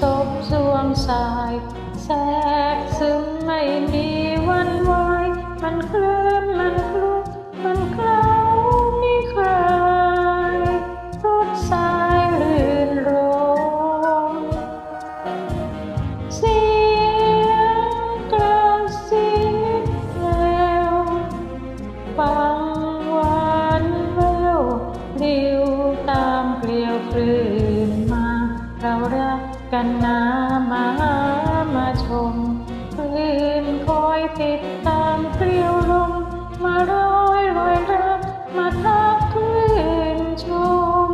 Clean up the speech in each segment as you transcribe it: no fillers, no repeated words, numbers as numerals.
ศพสวงสายแทรกซึมไม่มีวันวายมันเคลิ้มมันคลุกมันเคล้ามิเคยรถสายลื่นลมเสียงกระซิบแล้วฟังหวานแววดิวตามเกลียวคลื่นมาเรารักกันนะมาชมคลื่นคอยติดตามเกลียวลมมาร้อยรอยรักมาทักคลื่นชม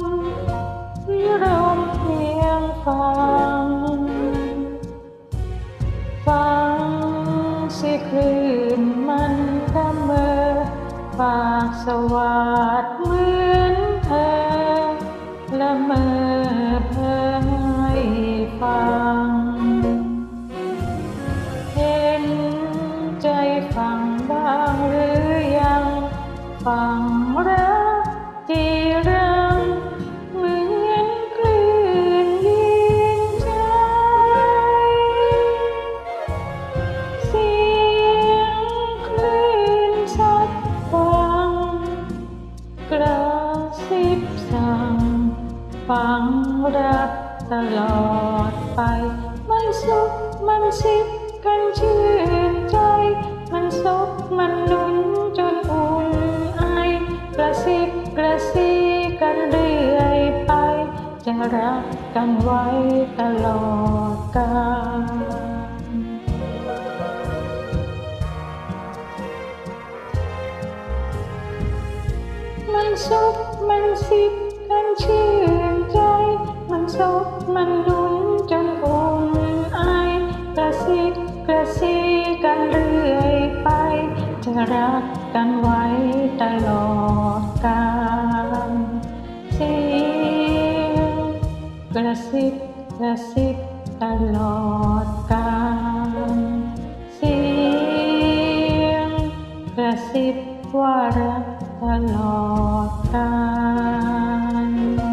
วิรมเพียงฟังสิคลื่นมันดำเมอฝากสวัสดเหมือนเธอละเมอเพ้อให้ฟังเห็นใจฟังบ้างหรือยังฟังรักที่รังเหมือนคลื่นยินใจเสียงคลื่นซัดฟังกระซิบสั่งฟังรักตลอดไปมันสุขมันสิบกันชื่นใจมันซบมันลุ้นจนอุ่นไอกระซิบกระซีกันเรื่อยไปจะรักกันไว้ตลอดกาลมันซุบมันสิบกันชื่นใจมันซบมันลุ้นจนอุ่นไอกระซิบกระซีกันเรื่อยไปจะรักกันไว้ตลอดกาลเสียงกระซิบกระซิบตลอดกาลเสียงกระซิบว่ารักตลอดกาล